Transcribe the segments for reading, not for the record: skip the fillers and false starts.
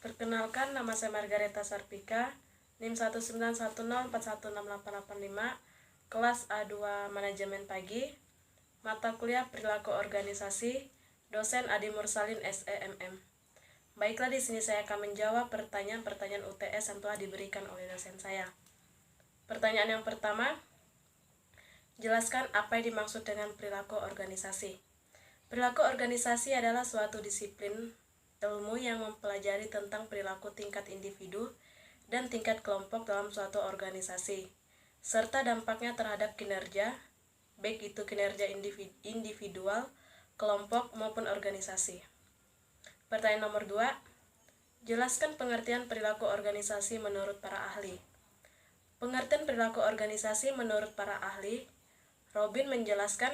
Perkenalkan, nama saya Margareta Sarpika, NIM 19104168885, kelas A2 Manajemen Pagi, mata kuliah Perilaku Organisasi, dosen Adi Mursalin SEMM. Baiklah, di sini saya akan menjawab pertanyaan-pertanyaan UTS yang telah diberikan oleh dosen saya. Pertanyaan yang pertama, jelaskan apa yang dimaksud dengan perilaku organisasi. Perilaku organisasi adalah suatu disiplin ilmu yang mempelajari tentang perilaku tingkat individu dan tingkat kelompok dalam suatu organisasi, serta dampaknya terhadap kinerja, baik itu kinerja individual, kelompok, maupun organisasi. Pertanyaan nomor 2, jelaskan pengertian perilaku organisasi menurut para ahli. Pengertian perilaku organisasi menurut para ahli, Robin menjelaskan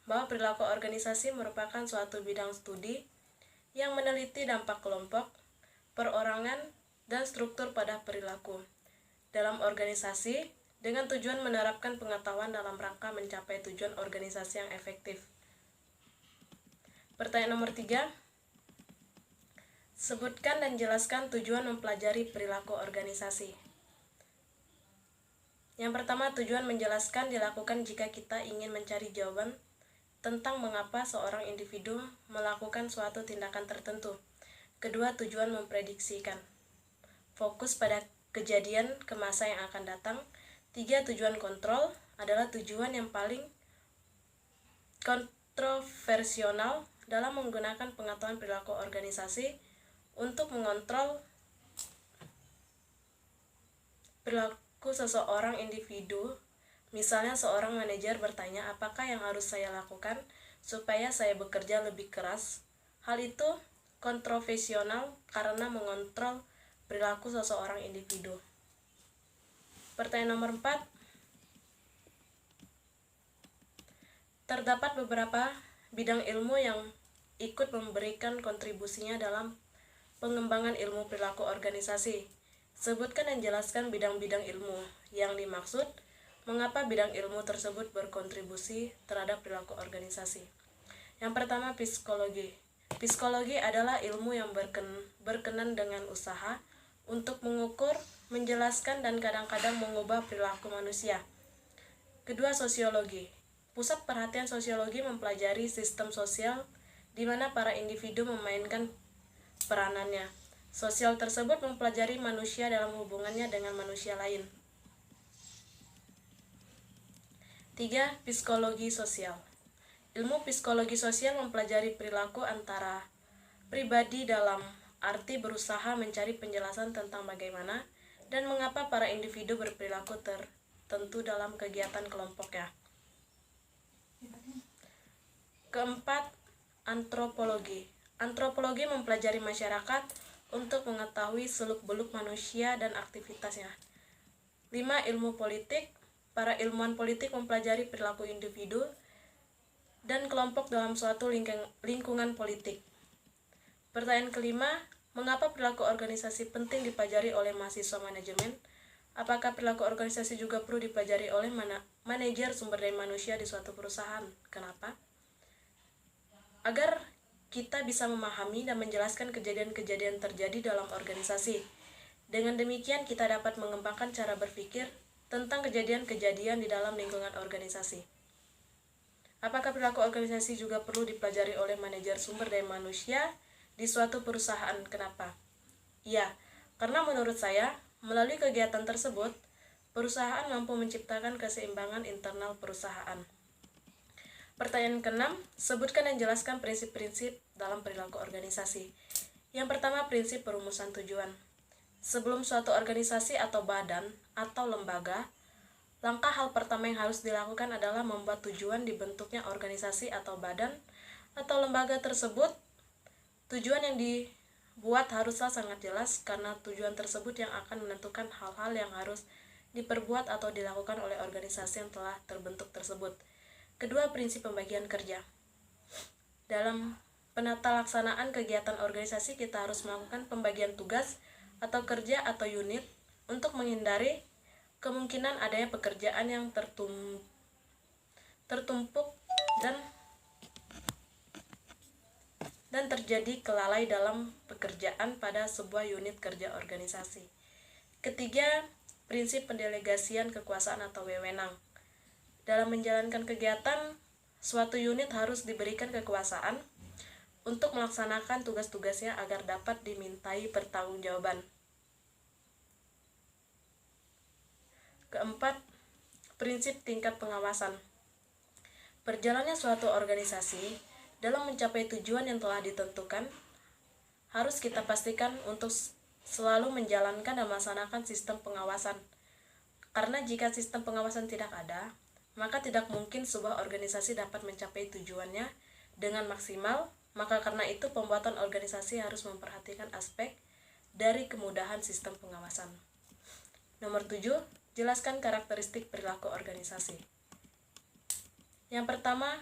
bahwa perilaku organisasi merupakan suatu bidang studi yang meneliti dampak kelompok, perorangan, dan struktur pada perilaku dalam organisasi dengan tujuan menerapkan pengetahuan dalam rangka mencapai tujuan organisasi yang efektif. Pertanyaan nomor 3, sebutkan dan jelaskan tujuan mempelajari perilaku organisasi. Yang pertama, tujuan menjelaskan dilakukan jika kita ingin mencari jawaban tentang mengapa seorang individu melakukan suatu tindakan tertentu. Kedua, tujuan memprediksikan. Fokus pada kejadian ke masa yang akan datang. 3, tujuan kontrol adalah tujuan yang paling kontroversial dalam menggunakan pengetahuan perilaku organisasi untuk mengontrol perilaku seseorang individu. Misalnya seorang manajer bertanya, apakah yang harus saya lakukan supaya saya bekerja lebih keras? Hal itu kontroversial karena mengontrol perilaku seseorang individu. Pertanyaan nomor 4, terdapat beberapa bidang ilmu yang ikut memberikan kontribusinya dalam pengembangan ilmu perilaku organisasi. Sebutkan dan jelaskan bidang-bidang ilmu yang dimaksud. Mengapa bidang ilmu tersebut berkontribusi terhadap perilaku organisasi? Yang pertama, psikologi. Psikologi adalah ilmu yang berkenan dengan usaha untuk mengukur, menjelaskan, dan kadang-kadang mengubah perilaku manusia. Kedua, sosiologi. Pusat perhatian sosiologi mempelajari sistem sosial di mana para individu memainkan peranannya. Sosial tersebut mempelajari manusia dalam hubungannya dengan manusia lain. 3, psikologi sosial. Ilmu psikologi sosial mempelajari perilaku antara pribadi dalam arti berusaha mencari penjelasan tentang bagaimana dan mengapa para individu berperilaku tertentu dalam kegiatan kelompoknya. Keempat, antropologi. Antropologi mempelajari masyarakat untuk mengetahui seluk-beluk manusia dan aktivitasnya. 5, ilmu politik. Para ilmuwan politik mempelajari perilaku individu dan kelompok dalam suatu lingkungan politik. Pertanyaan kelima, mengapa perilaku organisasi penting dipelajari oleh mahasiswa manajemen? Apakah perilaku organisasi juga perlu dipelajari oleh manajer sumber daya manusia di suatu perusahaan? Kenapa? Agar kita bisa memahami dan menjelaskan kejadian-kejadian terjadi dalam organisasi. Dengan demikian, kita dapat mengembangkan cara berpikir tentang kejadian-kejadian di dalam lingkungan organisasi. Apakah perilaku organisasi juga perlu dipelajari oleh manajer sumber daya manusia di suatu perusahaan? Kenapa? Ya, karena menurut saya, melalui kegiatan tersebut, perusahaan mampu menciptakan keseimbangan internal perusahaan. Pertanyaan ke-6, sebutkan dan jelaskan prinsip-prinsip dalam perilaku organisasi. Yang pertama, prinsip perumusan tujuan. Sebelum suatu organisasi atau badan atau lembaga, langkah hal pertama yang harus dilakukan adalah membuat tujuan dibentuknya organisasi atau badan atau lembaga tersebut. Tujuan yang dibuat haruslah sangat jelas karena tujuan tersebut yang akan menentukan hal-hal yang harus diperbuat atau dilakukan oleh organisasi yang telah terbentuk tersebut. Kedua, prinsip pembagian kerja. Dalam penata laksanaan kegiatan organisasi, kita harus melakukan pembagian tugas atau kerja atau unit untuk menghindari kemungkinan adanya pekerjaan yang tertumpuk dan dan terjadi kelalai dalam pekerjaan pada sebuah unit kerja organisasi. Ketiga, prinsip pendelegasian kekuasaan atau wewenang. Dalam menjalankan kegiatan, suatu unit harus diberikan kekuasaan untuk melaksanakan tugas-tugasnya agar dapat dimintai pertanggungjawaban. Keempat, prinsip tingkat pengawasan. Berjalannya suatu organisasi dalam mencapai tujuan yang telah ditentukan, harus kita pastikan untuk selalu menjalankan dan melaksanakan sistem pengawasan. Karena jika sistem pengawasan tidak ada, maka tidak mungkin sebuah organisasi dapat mencapai tujuannya dengan maksimal. Maka karena itu pembuatan organisasi harus memperhatikan aspek dari kemudahan sistem pengawasan. Nomor 7, jelaskan karakteristik perilaku organisasi. Yang pertama,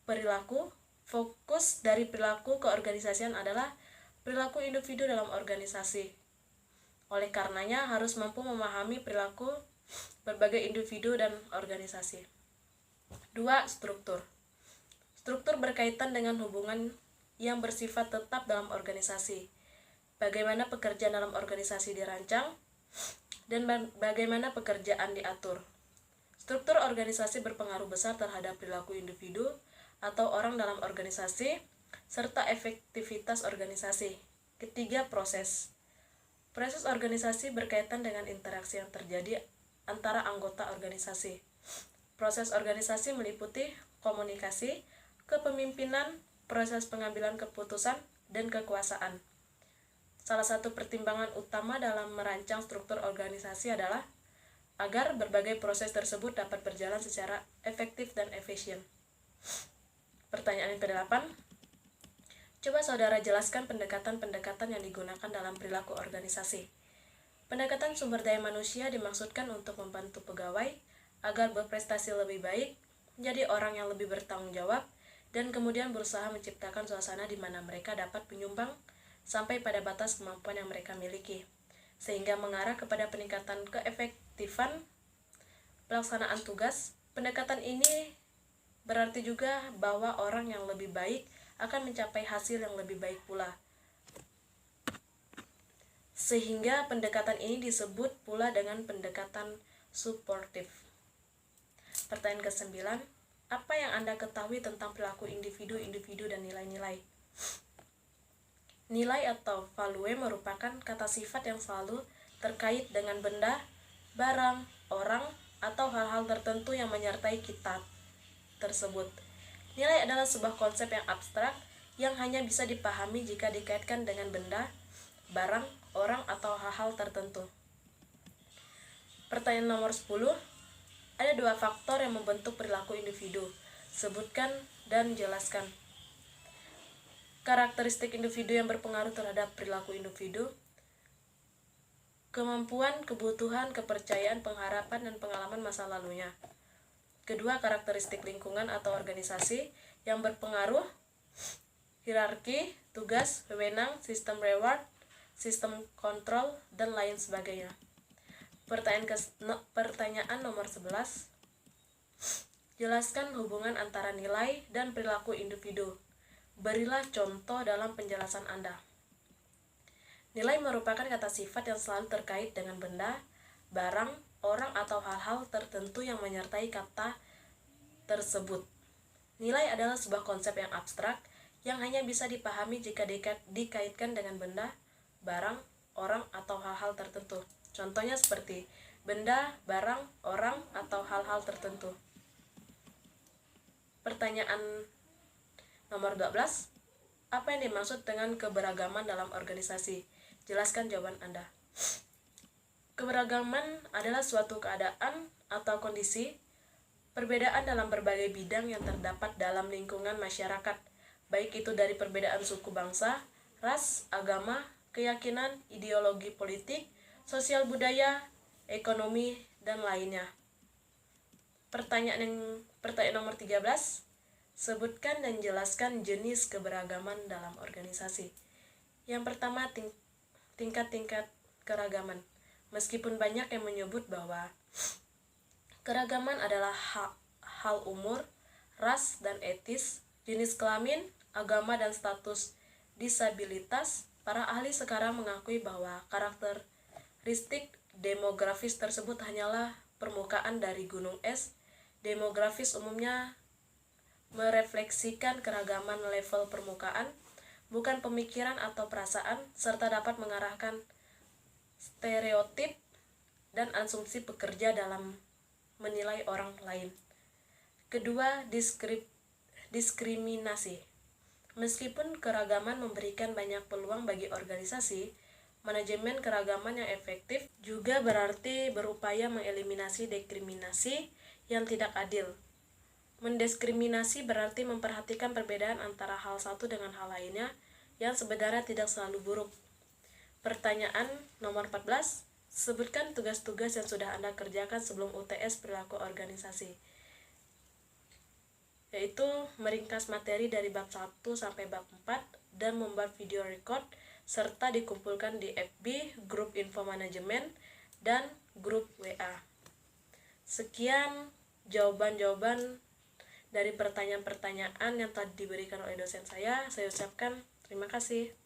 perilaku. Fokus dari perilaku keorganisasian adalah perilaku individu dalam organisasi. Oleh karenanya harus mampu memahami perilaku berbagai individu dan organisasi. 2. Struktur. Struktur berkaitan dengan hubungan yang bersifat tetap dalam organisasi. Bagaimana pekerjaan dalam organisasi dirancang dan bagaimana pekerjaan diatur. Struktur organisasi berpengaruh besar terhadap perilaku individu atau orang dalam organisasi serta efektivitas organisasi. Ketiga, proses. Proses organisasi berkaitan dengan interaksi yang terjadi antara anggota organisasi. Proses organisasi meliputi komunikasi, kepemimpinan, proses pengambilan keputusan, dan kekuasaan. Salah satu pertimbangan utama dalam merancang struktur organisasi adalah agar berbagai proses tersebut dapat berjalan secara efektif dan efisien. Pertanyaan yang ke-8. Coba saudara jelaskan pendekatan-pendekatan yang digunakan dalam perilaku organisasi. Pendekatan sumber daya manusia dimaksudkan untuk membantu pegawai agar berprestasi lebih baik, menjadi orang yang lebih bertanggung jawab, dan kemudian berusaha menciptakan suasana di mana mereka dapat menyumbang sampai pada batas kemampuan yang mereka miliki, sehingga mengarah kepada peningkatan keefektifan pelaksanaan tugas. Pendekatan ini berarti juga bahwa orang yang lebih baik akan mencapai hasil yang lebih baik pula. Sehingga pendekatan ini disebut pula dengan pendekatan suportif. Pertanyaan ke-9. Apa yang Anda ketahui tentang perilaku individu-individu dan nilai-nilai? Nilai atau value merupakan kata sifat yang selalu terkait dengan benda, barang, orang, atau hal-hal tertentu yang menyertai kita tersebut. Nilai adalah sebuah konsep yang abstrak yang hanya bisa dipahami jika dikaitkan dengan benda, barang, orang, atau hal-hal tertentu. Pertanyaan nomor 10. Ada 2 faktor yang membentuk perilaku individu. Sebutkan dan jelaskan. Karakteristik individu yang berpengaruh terhadap perilaku individu. Kemampuan, kebutuhan, kepercayaan, pengharapan, dan pengalaman masa lalunya. Kedua, karakteristik lingkungan atau organisasi yang berpengaruh, hierarki, tugas, wewenang, sistem reward, sistem kontrol, dan lain sebagainya. Pertanyaan nomor 11. Jelaskan hubungan antara nilai dan perilaku individu. Berilah contoh dalam penjelasan Anda. Nilai merupakan kata sifat yang selalu terkait dengan benda, barang, orang, atau hal-hal tertentu yang menyertai kata tersebut. Nilai adalah sebuah konsep yang abstrak yang hanya bisa dipahami jika dikaitkan dengan benda, barang, orang, atau hal-hal tertentu. Contohnya seperti benda, barang, orang, atau hal-hal tertentu. Pertanyaan nomor 12. Apa yang dimaksud dengan keberagaman dalam organisasi? Jelaskan jawaban Anda. Keberagaman adalah suatu keadaan atau kondisi perbedaan dalam berbagai bidang yang terdapat dalam lingkungan masyarakat, baik itu dari perbedaan suku bangsa, ras, agama, keyakinan, ideologi politik, sosial budaya, ekonomi, dan lainnya. Pertanyaan nomor 13. Sebutkan dan jelaskan jenis keberagaman dalam organisasi. Yang pertama, tingkat-tingkat keragaman. Meskipun banyak yang menyebut bahwa keragaman adalah hal umur, ras, dan etis, jenis kelamin, agama, dan status disabilitas, para ahli sekarang mengakui bahwa karakteristik demografis tersebut hanyalah permukaan dari gunung es. Demografis umumnya merefleksikan keragaman level permukaan, bukan pemikiran atau perasaan, serta dapat mengarahkan stereotip dan asumsi pekerja dalam menilai orang lain. Kedua, diskriminasi. Meskipun keragaman memberikan banyak peluang bagi organisasi, manajemen keragaman yang efektif juga berarti berupaya mengeliminasi diskriminasi yang tidak adil. Mendiskriminasi berarti memperhatikan perbedaan antara hal satu dengan hal lainnya yang sebenarnya tidak selalu buruk. Pertanyaan nomor 14. Sebutkan tugas-tugas yang sudah Anda kerjakan sebelum UTS perilaku organisasi. Yaitu meringkas materi dari bab 1 sampai bab 4 dan membuat video record serta dikumpulkan di FB, grup info manajemen, dan grup WA. Sekian jawaban-jawaban dari pertanyaan-pertanyaan yang telah diberikan oleh dosen saya. Saya ucapkan terima kasih.